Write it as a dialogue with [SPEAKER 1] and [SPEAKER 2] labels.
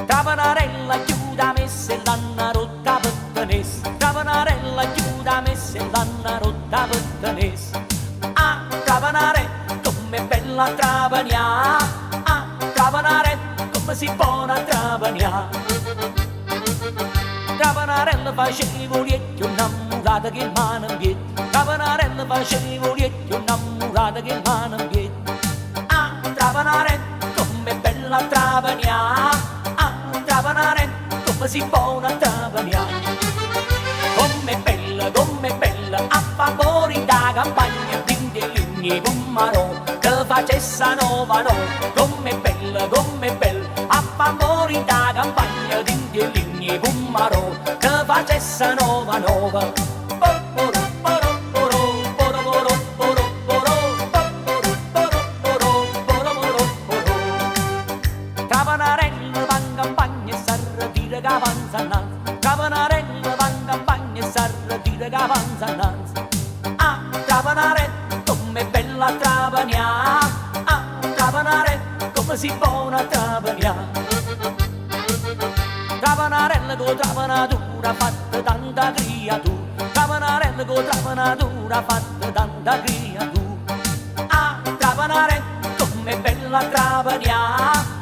[SPEAKER 1] Travanarella chiuda messe l'hanno rotta per tenesse. Travanarella chiuda messe l'hanno rotta per tenesse. Ah, Travanare, come bella Travagna. Ah, Travanare, come si buona Travagna. Travanarella faceva lietto innamorata che mano in piedi. Travanarella faceva lietto innamorata che mano in piedi. Ah, Travanare, come bella Travagna. Ah, Travanare, come si buona Travagna. Come bella, a favore da campagna, quindi ligni pummaro, che facesse nova no. Come bella, a favore da campagna, quindi ligni pummaro, che facesse nova nova. Travanarella va in campagna e s'arretira che avanza innanzi. Travanarella va in campagna e s'arretira che avanza innanzi. Ah, Travanare, come bella Travagna. Ah, Travanare, come si buona Travagna. Travanarella con travanatura fatta tanta creatura. Travanarella con travanatura fatta tanta creatura. Ah, Travanare, come bella Travagna.